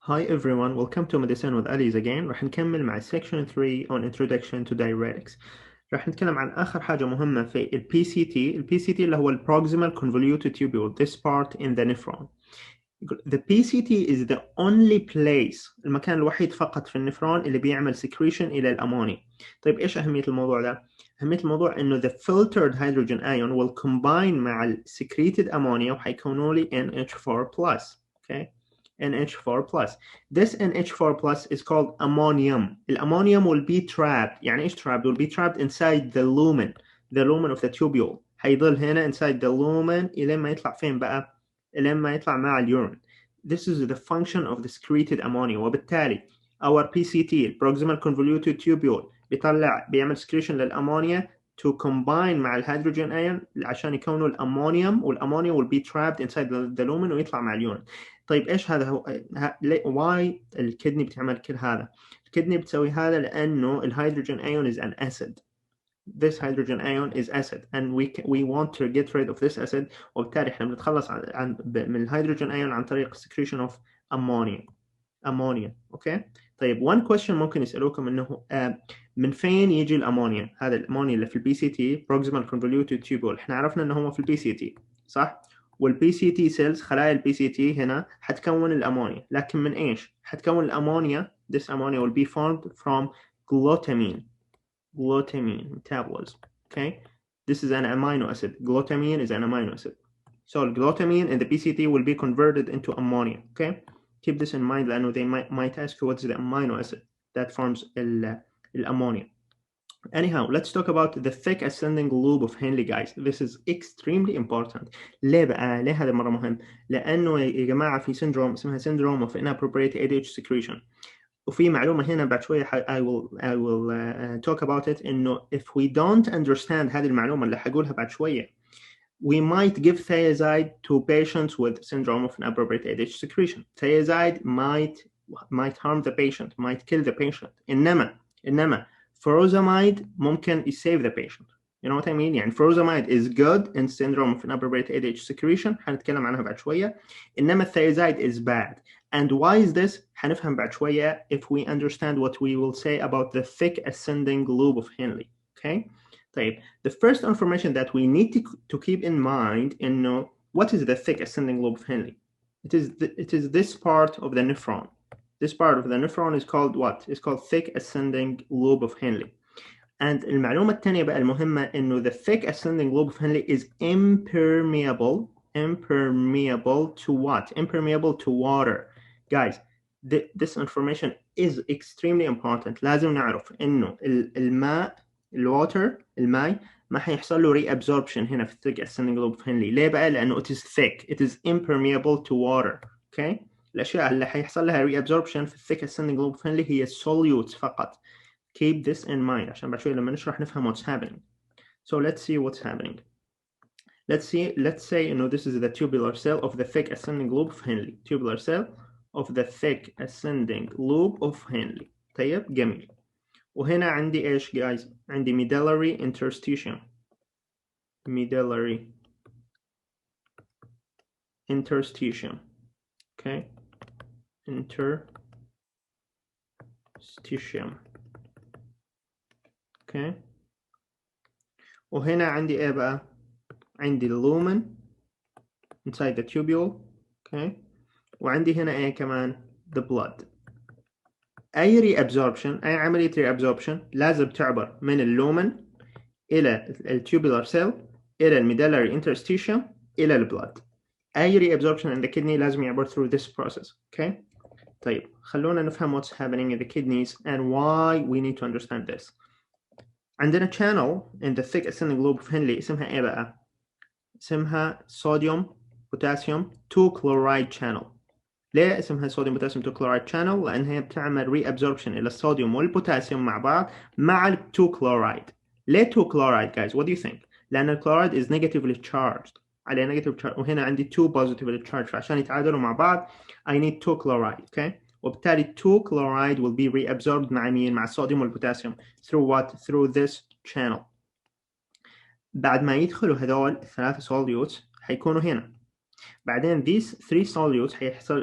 Hi everyone, welcome to Medicine with Ali's again. راح نكمل مع section 3 on introduction to diuretics. راح نتكلم عن آخر حاجة مهمة في ال PCT. ال PCT اللي هو ال proximal convoluted tubule, this part in the nephron. The PCT is the only place, المكان الوحيد فقط في النفرون اللي بيعمل secretion إلى الأمونيا. طيب إيش أهمية الموضوع ده؟ أهمية الموضوع إنه the filtered hydrogen ion will combine مع ال secreted ammonia وحيكونوا لي NH4+. Okay? NH4+. This NH4+ is called ammonium. الأمونيوم will be trapped. يعني إيش trapped? Will be trapped inside the lumen of the tubule. هيضل هنا inside the lumen إلى ما يطلع فين بقى؟ إلى ما يطلع مع اليورين. This is the function of the secreted ammonia. وبالتالي our PCT proximal convoluted tubule بيعمل secretion للأمونيا to combine مع الهيدروجين ion عشان يكونوا الأمونيوم والأمونيا will be trapped inside the lumen ويطلع مع اليورين. طيب ايش هذا هو واي الكدني بتعمل كل هذا؟ الكدني بتسوي هذا لانه الهيدروجين ion is an acid. This hydrogen ion is acid and we want to get rid of this acid وبالتالي احنا بنتخلص من الهيدروجين ion عن طريق secretion of ammonia. اوكي طيب one question ممكن يسألوكم انه من فين يجي الامونيا؟ هذا الامونيا اللي في البي سي تي proximal convoluted tubule احنا عرفنا انه هو في البي سي تي صح؟ والبي سي تي سيلز خلايا البي سي تي هنا حتكون الامونيا لكن من ايش؟ حتكون الامونيا this ammonia will be formed from glutamine metabolism. Okay, this is an amino acid. Glutamine is an amino acid. So glutamine in the PCT will be converted into ammonia. Okay, keep this in mind لأنه they might ask you what's the amino acid that forms ammonia. Anyhow, let's talk about the thick ascending lobe of Henle, guys. This is extremely important. ليه بقى؟ ليه هذا مرة مهم؟ لأنه يا جماعة في syndrome اسمها syndrome of inappropriate ADH secretion. وفي معلومة هنا بعد شوية I will talk about it إنه if we don't understand هذه المعلومة اللي حقولها بعد شوية we might give thiazide to patients with syndrome of inappropriate ADH secretion. Thiazide might harm the patient, might kill the patient. إنما furosemide ممكن save the patient. You know what I mean? يعني furosemide is good in syndrome of inappropriate ADH secretion. حنتكلم عنها بعد شوية. إنما thiazide is bad. And why is this? حنفهم بعد شوية if we understand what we will say about the thick ascending lobe of Henle. Okay? طيب, the first information that we need to keep in mind إنه what is the thick ascending lobe of Henle? It is this part of the nephron. This part of the nephron is called what? It's called thick ascending lobe of Henle. And المعلومة الثانية بقى المهمة إنه the thick ascending lobe of Henle is impermeable to what? Impermeable to water. Guys, this information is extremely important. لازم نعرف إنه الماء ما حيحصل له reabsorption هنا في thick ascending lobe of Henle. ليه بقى؟ لأنه it is thick. It is impermeable to water. Okay? الأشياء اللي حيحصل لها reabsorption في thick ascending lobe of Henle هي solutes فقط. Keep this in mind عشان بعد شوية لما نشرح نفهم what's happening. So let's see what's happening. Let's say this is the tubular cell of the thick ascending lobe of Henle. Tubular cell of the thick ascending lobe of Henle. طيب جميل. وهنا عندي ايش guys؟ عندي medullary interstitium. Okay? Interstitium. Okay? وهنا عندي ايه بقى؟ عندي lumen inside the tubule. Okay? وعندي هنا ايه كمان؟ the blood. أي reabsorption، أي عملية reabsorption لازم تعبر من اللومن إلى الtubular cell إلى medullary interstitium إلى البلد. أي reabsorption in the kidney لازم يعبر through this process. Okay? طيب خلونا نفهم what's happening in the kidneys and why we need to understand this. عندنا channel in the thick ascending lobe of Henle اسمها إيه بقى؟ اسمها sodium potassium 2 chloride channel. ليه اسمها صوديوم بوتاسيوم 2 كلورايد شانل؟ لأنها بتعمل reabsorption إلى الصوديوم والبوتاسيوم مع بعض مع ال 2 كلورايد. ليه 2 كلورايد guys? What do you think؟ لأن الكلورايد is negatively charged. عليه negative charge وهنا عندي 2 positively charged فعشان يتعادلوا مع بعض I need 2 chloride. Okay؟ وبالتالي 2 chloride will be reabsorbed مع مين؟ مع الصوديوم والبوتاسيوم through what? Through this channel. بعد ما يدخلوا هذول الثلاثة solutes حيكونوا هنا. بعدين these three solutes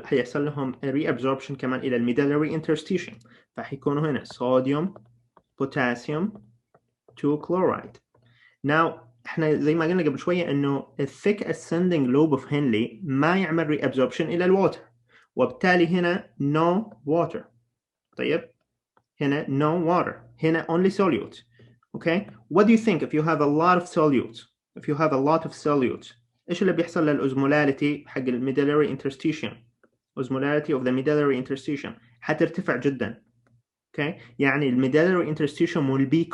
هيحصل لهم reabsorption كمان إلى الميدالري interstitium، فهيكونوا هنا صوديوم بوتاسيوم 2 chloride. Now احنا زي ما قلنا قبل شوية انه الثيك ascending lobe of Henle ما يعمل reabsorption إلى الووتر، وبالتالي هنا no water. طيب هنا no water، هنا only solutes. Okay, what do you think if you have a lot of solutes? If you have a lot of solutes، ايش اللي بيحصل للأوزمولاريتي حق الميدالري interstitium؟ osmolarity of the medullary interstitium هترتفع جدا. Okay، يعني الميدالري interstitium will be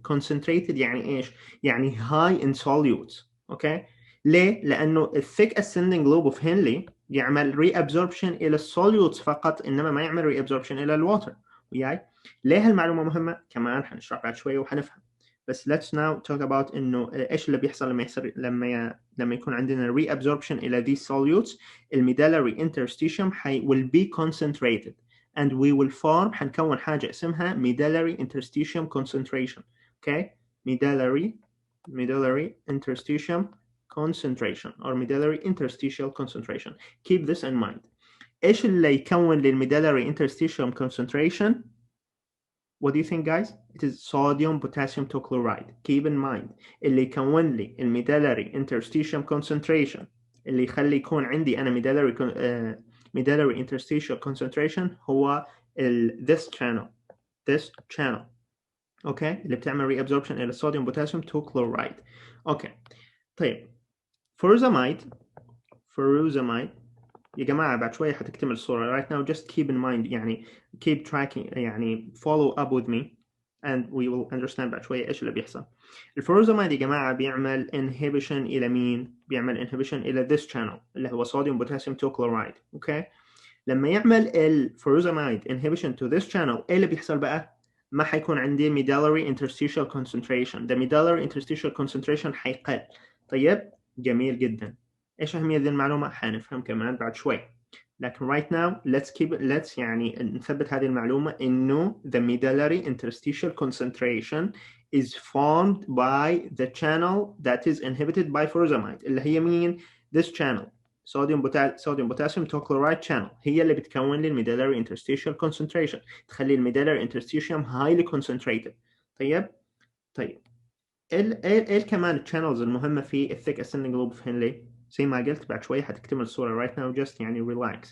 concentrated يعني ايش؟ يعني high in solutes. Okay، ليه؟ لأنه thick ascending lobe of Henle يعمل reabsorption إلى الsolutes فقط، إنما ما يعمل reabsorption إلى الواتر. وياي؟ ليه هالمعلومة مهمة؟ كمان حنشرح بعد شوية وحنفهم. بس let's now talk about إنه إيش اللي بيحصل لما يكون عندنا reabsorption إلى these solutes. الميدالري interstitium will be concentrated and we will form حنكون حاجة اسمها medullary interstitium concentration. Okay، medullary interstitium concentration or medullary interstitial concentration. Keep this in mind. ايش اللي يكون للميدالري interstitium concentration؟ What do you think guys? It is sodium potassium tochloride. Keep in mind اللي يكون لي الميدالري interstitium concentration، اللي يخلي يكون عندي أنا medullary interstitial concentration هو this channel. اوكي، اللي بتعمل reabsorption إلى الصوديوم بوتاسيوم 2 chloride. اوكي طيب furosemide يا جماعة بعد شوية حتكتمل الصورة. Right now just keep in mind يعني keep tracking يعني follow up with me and we will understand بعد شوية إيش اللي بيحصل. الفوروزاميد يا جماعة بيعمل inhibition إلى مين؟ بيعمل inhibition إلى this channel اللي هو صوديوم بوتاسيوم 2 chloride. أوكي، لما يعمل الفوروزاميد inhibition to this channel إيه اللي بيحصل بقى؟ ما حيكون عندي medullary interstitial concentration. the medullary interstitial concentration حيقل. طيب جميل جدا. ايش اهمية ذي المعلومة؟ حنفهم كمان بعد شوي. لكن right now let's يعني نثبت هذه المعلومة انه the medullary interstitial concentration is formed by the channel that is inhibited by furosemide اللي هي مين؟ this channel صوديوم بوتاسيوم توكلورايد channel هي اللي بتكون لي الميدالري interstitial concentration، تخلي الميدالري interstitium highly concentrated. طيب ايه كمان الشانلز المهمة في الثيك ascending lobe of Henle؟ زي ما قلت بعد شوي حتكتمل الصورة. right now just يعني relax.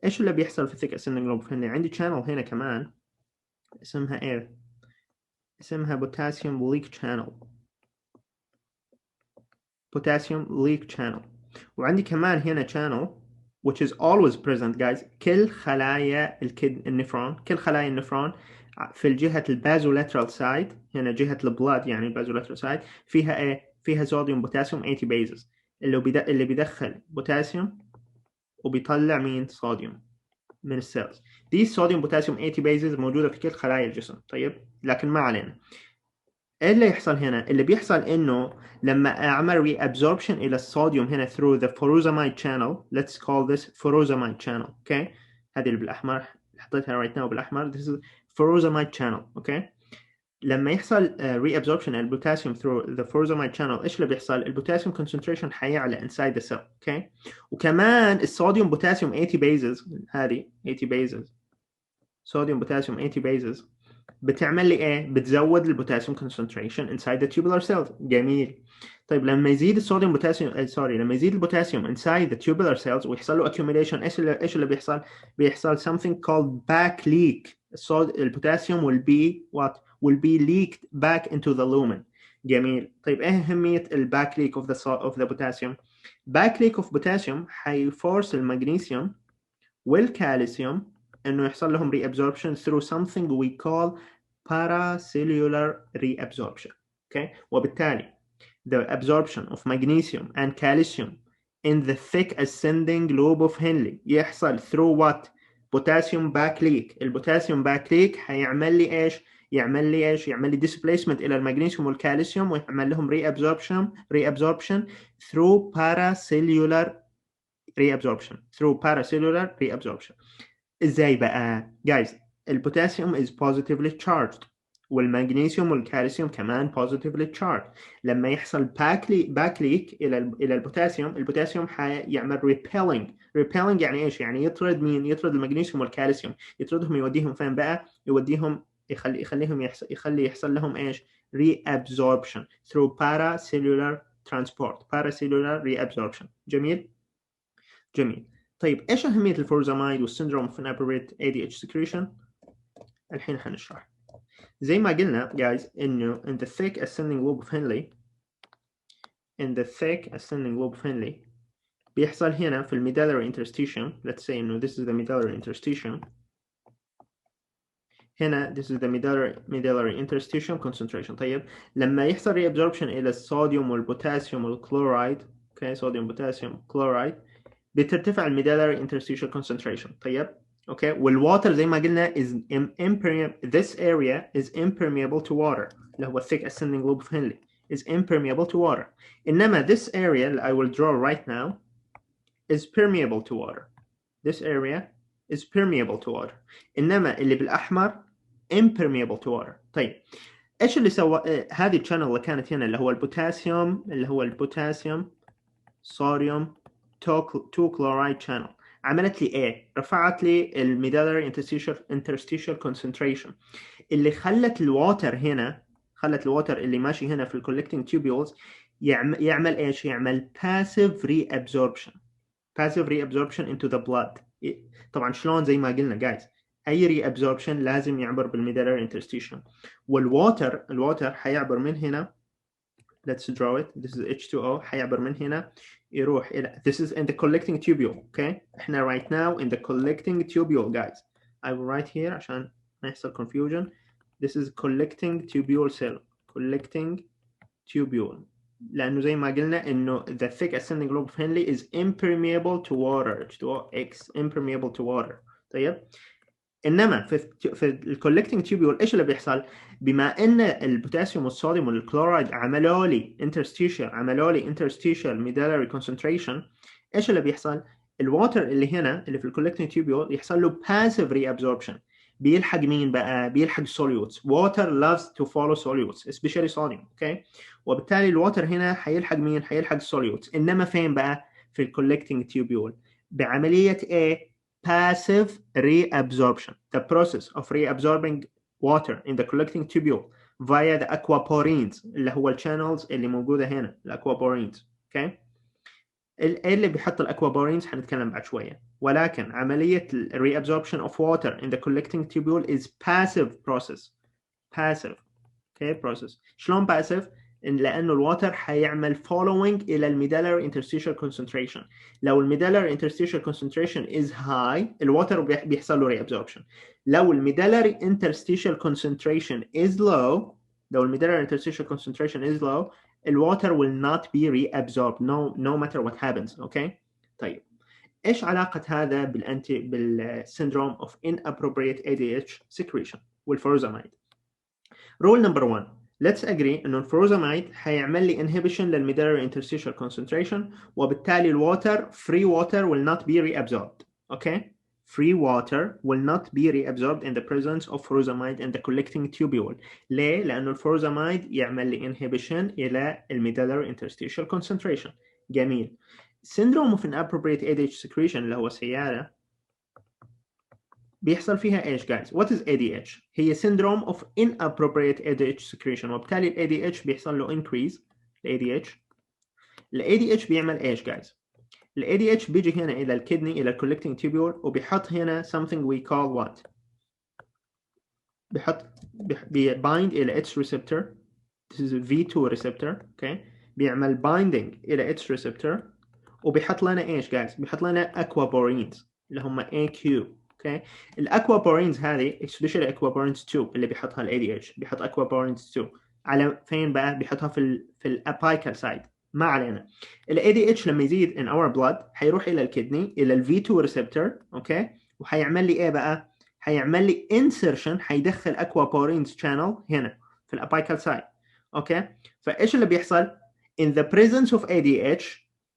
ايش اللي بيحصل في الثيك ascending lobe of Henle؟ عندي channel هنا كمان اسمها ايه؟ اسمها potassium leak channel. وعندي كمان هنا channel which is always present guys. كل خلايا النفرون، كل خلايا النفرون في الجهة البازولاترال سايد، هنا جهة البلاد يعني البازولاترال سايد، فيها ايه؟ فيها صوديوم بوتاسيوم 80 بيزز اللي بيدخل بوتاسيوم وبيطلع مين؟ صوديوم من السيلز. دي صوديوم بوتاسيوم 80 بيزز موجودة في كل خلايا الجسم. طيب لكن ما علينا. ايه اللي يحصل هنا؟ اللي بيحصل انه لما اعمل reabsorption الى الصوديوم هنا through the furosemide channel. let's call this furosemide channel. okay، هذه اللي بالاحمر حطيتها right now بالاحمر. this is furosemide channel. okay، لما يحصل reabsorption البوتاسيوم through the furosemide channel ايش اللي بيحصل؟ البوتاسيوم concentration حيعلى inside the cell. okay، وكمان الصوديوم بوتاسيوم 80 bases، هذه 80 bases صوديوم بوتاسيوم 80 bases بتعمل لي ايه؟ بتزود البوتاسيوم concentration inside the tubular cells. جميل. طيب لما يزيد الصوديوم بوتاسيوم لما يزيد البوتاسيوم inside the tubular cells ويحصل له accumulation ايش اللي بيحصل؟ بيحصل something called back leak. البوتاسيوم will be leaked back into the lumen. جميل. طيب ايه اهمية الباك leak of the potassium؟ back leak of potassium حيفورس المغنيسيوم والكالسيوم انه يحصل لهم reabsorption through something we call paracellular reabsorption. okay، وبالتالي the absorption of magnesium and calcium in the thick ascending lobe of Henle يحصل through what؟ potassium back leak. البوتاسيوم back leak هيعمل لي ايش؟ يعمل لي displacement الى المغنيسيوم والكالسيوم ويعمل لهم reabsorption through paracellular reabsorption. ازاي بقى؟ guys البوتاسيوم is positively charged والمغنيسيوم والكالسيوم كمان positively charged. لما يحصل باك ليك الى البوتاسيوم، البوتاسيوم حيعمل repelling يعني ايش؟ يعني يطرد مين؟ يطرد المغنيسيوم والكالسيوم، يطردهم يوديهم فين بقى؟ يوديهم يخلي يحصل لهم ايش؟ reabsorption through paracellular transport، paracellular reabsorption. جميل. طيب ايش اهميه الفورزامايد والسندروم of inappropriate ADH secretion؟ الحين حنشرح. زي ما قلنا guys انه in the thick ascending lobe of Henle بيحصل هنا في الميدالري interstitium. let's say انه this is the medullary interstitium. هنا this is the medullary interstitium concentration. طيب لما يحصل reabsorption الى الصوديوم والبوتاسيوم والكلورايد، اوكي، صوديوم بوتاسيوم كلورايد، بترتفع الميدالري interstitial concentration. طيب اوكي، والواتر زي ما قلنا is impermeable. This area is impermeable to water، اللي هو thick ascending lobe of Henle is impermeable to water. انما this area that I will draw right now is permeable to water. This area is permeable to water. انما اللي بالاحمر impermeable to water. طيب ايش اللي سوى هذه الشانل اللي كانت هنا اللي هو البوتاسيوم صوديوم 2 كلورايد channel، عملت لي ايه؟ رفعت لي الميدالري interstitial concentration اللي خلت الواتر اللي ماشي هنا في الكولكتنج تيوبيولز يعمل ايش؟ يعمل passive reabsorption into the blood. طبعا شلون؟ زي ما قلنا جايز، اي reabsorption لازم يعبر بالميدالري interstitial، الواتر حيعبر من هنا. let's draw it. this is H2O. حيعبر من هنا يروح إلى this is in the collecting tubule. okay، احنا right now in the collecting tubule guys. I will write here عشان ما يحصل confusion. this is collecting tubule cell. collecting tubule لأنه زي ما قلنا إنه the thick ascending lobe of Henle is impermeable to water. H2O impermeable to water. طيب انما في الكولكتنج تيوبيول ايش اللي بيحصل؟ بما ان البوتاسيوم والصوديوم والكلورايد عملوا لي interstitial medullary concentration، ايش اللي بيحصل؟ الواتر اللي هنا اللي في الكولكتنج تيوبيول يحصل له passive reabsorption. بيلحق مين بقى؟ بيلحق solutes. water loves to follow solutes especially sodium. اوكي، وبالتالي الواتر هنا حيلحق مين؟ حيلحق solutes. انما فين بقى؟ في الكولكتنج تيوبيول بعمليه ايه؟ passive reabsorption. The process of reabsorbing water in the collecting tubule via the aquaporins اللي هو الشانلز اللي موجودة هنا، الأكوابورينز. okay؟ اللي بيحط الأكوابورينز حنتكلم بعد شوية، ولكن عملية reabsorption of water in the collecting tubule is passive process. okay process. شلون passive؟ لأنه الواتر حيعمل following إلى الميدالري interstitial concentration. لو الميدالري interstitial concentration is high الواتر بيحصل له reabsorption. لو الميدالري interstitial concentration is low الواتر will not be reabsorbed no matter what happens. okay؟ طيب إيش علاقة هذا بالsyndrome of inappropriate ADH secretion والفورزامايد؟ rule number 1. let's agree انه الفروزامايد حيعمل لي inhibition للميدالري interstitial concentration، وبالتالي الواتر free water will not be reabsorbed. okay؟ free water will not be reabsorbed in the presence of furosemide in the collecting tubule. ليه؟ لأنه الفروزامايد يعمل لي inhibition إلى الميدالري interstitial concentration. جميل. syndrome of inappropriate ADH secretion اللي هو سيارة بيحصل فيها ايش guys؟ what is ADH؟ هي syndrome of inappropriate ADH secretion، وبالتالي ال ADH بيحصل له increase. ال ADH بيعمل ايش guys؟ ال ADH بيجي هنا إلى الكدني إلى collecting tubule وبيحط هنا something we call what؟ bind إلى H receptor. this is a V2 receptor. okay؟ بيعمل binding إلى H receptor وبيحط لنا ايش guys؟ بيحط لنا aquaporins اللي هم AQ. اوكي، الاكوابورينز هذه especially aquaporins 2 اللي بيحطها ال ADH، بيحط aquaporins 2 على فين بقى؟ بيحطها في الابايكال سايد. ما علينا. ال ADH لما يزيد in our blood حيروح الى الكدني الى ال V2 receptor. اوكي، وحيعمل لي ايه بقى؟ حيعمل لي insertion، حيدخل aquaporins channel هنا في الابايكال سايد. اوكي، فايش اللي بيحصل؟ in the presence of ADH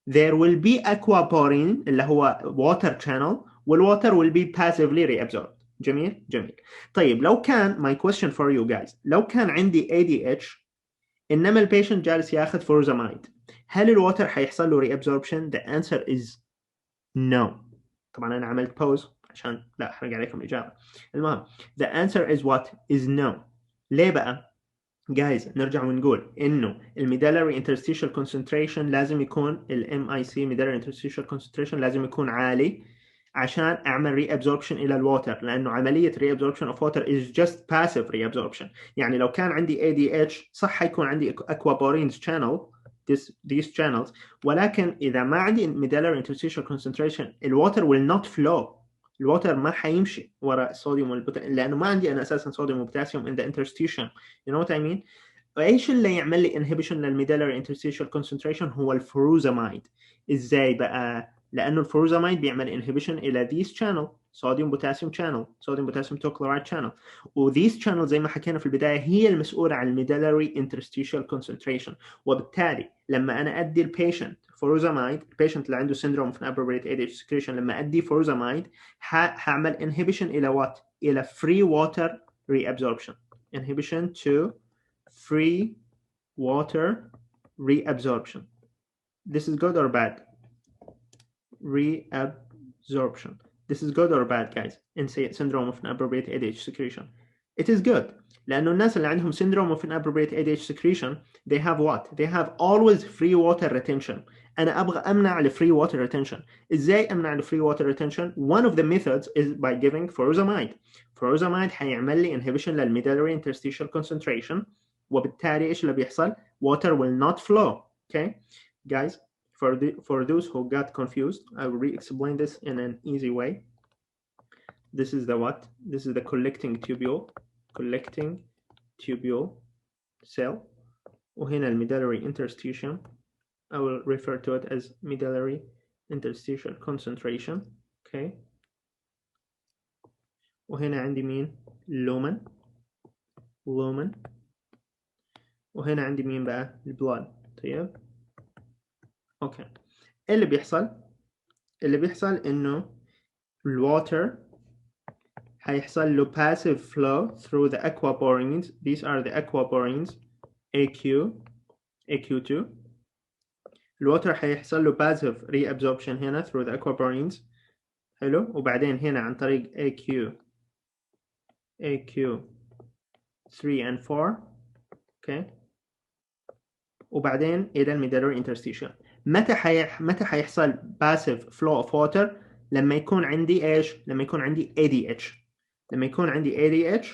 there will be aquaporin اللي هو water channel والwater will be passively reabsorbed. جميل جميل. طيب لو كان my question for you guys، لو كان عندي ADH انما البيشنت جالس ياخذ فورزامايد، هل الوتر حيحصل له reabsorption؟ The answer is no. طبعا انا عملت pause عشان لا احرق عليكم الاجابه. المهم the answer is what is no. ليه بقى جايز؟ نرجع ونقول انه الميدالري interstitial concentration لازم يكون MIC medullary interstitial concentration لازم يكون عالي عشان اعمل reabsorption الى الووتر، لانه عمليه reabsorption of water is just passive reabsorption. يعني لو كان عندي ADH صح حيكون عندي aquaporins channel these channels، ولكن اذا ما عندي medullary interstitial concentration الووتر will not flow. الووتر ما حيمشي وراء الصوديوم والبوتاسيوم لانه ما عندي انا اساسا صوديوم وبوتاسيوم in the interstitium. You know what I mean؟ وايش اللي يعمل لي inhibition للميدالري interstitial concentration؟ هو الفروزامايد. ازاي بقى؟ لانه الفروزامايد بيعمل inhibition الى these channel صوديوم بوتاسيوم channel صوديوم بوتاسيوم توكلورايد channel، وthese channel زي ما حكينا في البدايه هي المسؤوله عن الميدالري interstitial concentration. وبالتالي لما انا ادي البيشنت فروزامايد، البيشنت اللي عنده syndrome of inappropriate ADH secretion، لما ادي فروزامايد هعمل inhibition الى what؟ الى free water reabsorption. inhibition to free water reabsorption. This is good or bad? Reabsorption. This is good or bad guys in syndrome of inappropriate ADH secretion? It is good. لأنه الناس اللي عندهم syndrome of inappropriate ADH secretion they have what? They have always free water retention. أنا أبغى أمنع ال free water retention. إزاي أمنع ال free water retention؟ One of the methods is by giving furosemide. furosemide حيعمل لي inhibition للmedullary interstitial concentration، وبالتالي إيش اللي بيحصل؟ Water will not flow. Okay guys, for those who got confused, I will re-explain this in an easy way. This is the what? This is the collecting tubule cell. وهنا الميدالري interstitium. I will refer to it as medullary interstitial concentration. Okay. وهنا عندي مين؟ lumen. وهنا عندي مين بقى؟ البلاد. طيب. اوكي. اللي بيحصل انه الواتر هيحصل له passive flow through the aquaporins. These are the aquaporins AQ2. الواتر هيحصل له passive reabsorption هنا through the aquaporins. حلو. وبعدين هنا عن طريق AQ3 and 4. اوكي. وبعدين الى الميدالري interstitium. متى هيحصل passive flow of water؟ لما يكون عندي ايش؟ لما يكون عندي ADH. لما يكون عندي ADH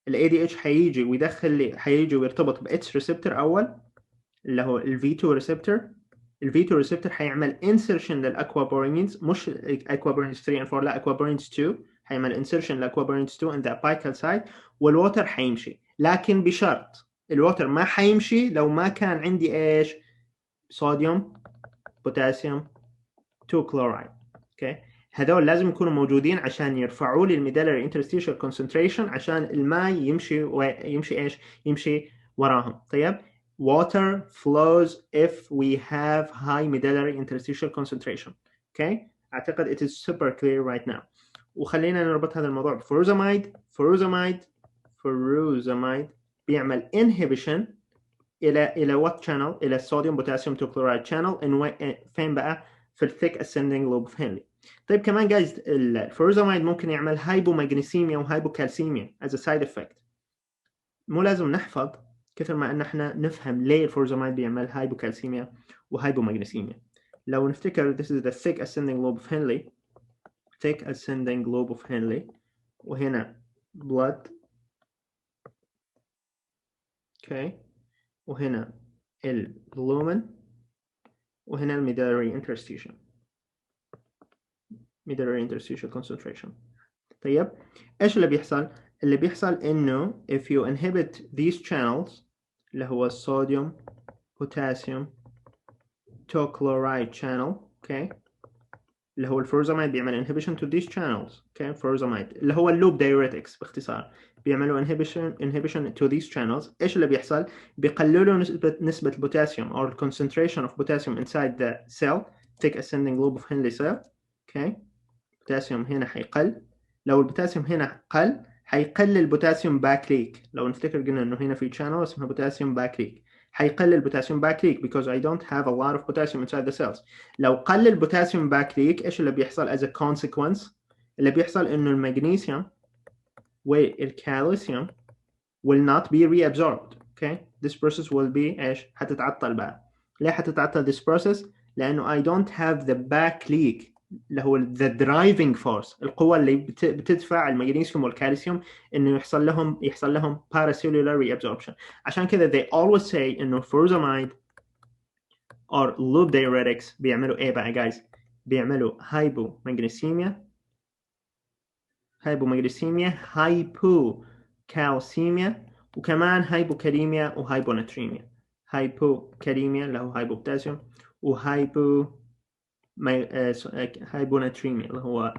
ال ADH هيجي ويدخل لي، هيجي ويرتبط ب H ريسبتور اول اللي هو ال V2 ريسبتور. ال V2 ريسبتور هيعمل insertion للاكوابورينز، مش aquaporins 3 and 4 لا aquaporins 2، هيعمل insertion للاكوابورينز 2 in the apical site، والوتر هيمشي. لكن بشرط الوتر ما هيمشي لو ما كان عندي ايش؟ صوديوم بوتاسيوم 2 كلورايد. اوكي. هذول لازم يكونوا موجودين عشان يرفعوا لي الميدالري interstitial concentration عشان الماء يمشي ايش؟ يمشي وراهم. طيب. Water flows if we have high medullary interstitial concentration. اوكي. اعتقد it is super clear right now. وخلينا نربط هذا الموضوع بفروزامايد. فروزامايد بيعمل inhibition الى what channel؟ الى الصوديوم بوتاسيوم 2 كلورايد channel. فين بقى؟ في الثيك ascending lobe of هنلي. طيب كمان جايز الفروزامايد ممكن يعمل هايبومagnesemia وهايبوكالسيميا as a side effect. مو لازم نحفظ كثر ما ان احنا نفهم ليه الفروزامايد بيعمل هايبوكالسيميا وهايبومagnesemia. لو نفتكر this is the thick ascending lobe of Henle. وهنا blood. okay. وهنا الlumen. وهنا الميدالري interstitial concentration. طيب ايش اللي بيحصل؟ اللي بيحصل انه if you inhibit these channels اللي هو الصوديوم بوتاسيوم توكلورايد channel. اوكي. اللي هو الفروزامايد بيعمل inhibition to these channels. اوكي. فروزامايد اللي هو اللوب diuretics باختصار بيعملوا inhibition to these channels. ايش اللي بيحصل؟ بيقللوا نسبة البوتاسيوم or concentration of potassium inside the cell thick ascending lobe of Henle cell. اوكي. البوتاسيوم هنا حيقل لو البوتاسيوم هنا قل حيقل البوتاسيوم باك ليك. لو نفتكر قلنا انه هنا في channel اسمها بوتاسيوم باك ليك، حيقل البوتاسيوم باك ليك because I don't have a lot of potassium inside the cells. لو قل البوتاسيوم باك ليك ايش اللي بيحصل as a consequence؟ اللي بيحصل انه المغنيسيوم والكالسيوم will not be reabsorbed. Okay, this process will be ايش؟ حتتعطل بقى. ليه حتتعطل this process؟ لانه I don't have the back leak اللي هو the driving force، القوة اللي بتدفع المغنيسيوم والكالسيوم انه يحصل لهم paracellular reabsorption. عشان كذا they always say انه furosemide or lobe diuretics بيعملوا ايه بقى guys؟ بيعملوا هايبومغنيسيميا، هايبوكالسيميا، وكمان هايبوكاليميا وهايبوناتريميا. هايبوكاليميا اللي هو هايبوبوتاسيوم، وهايبوناتريميا اللي هو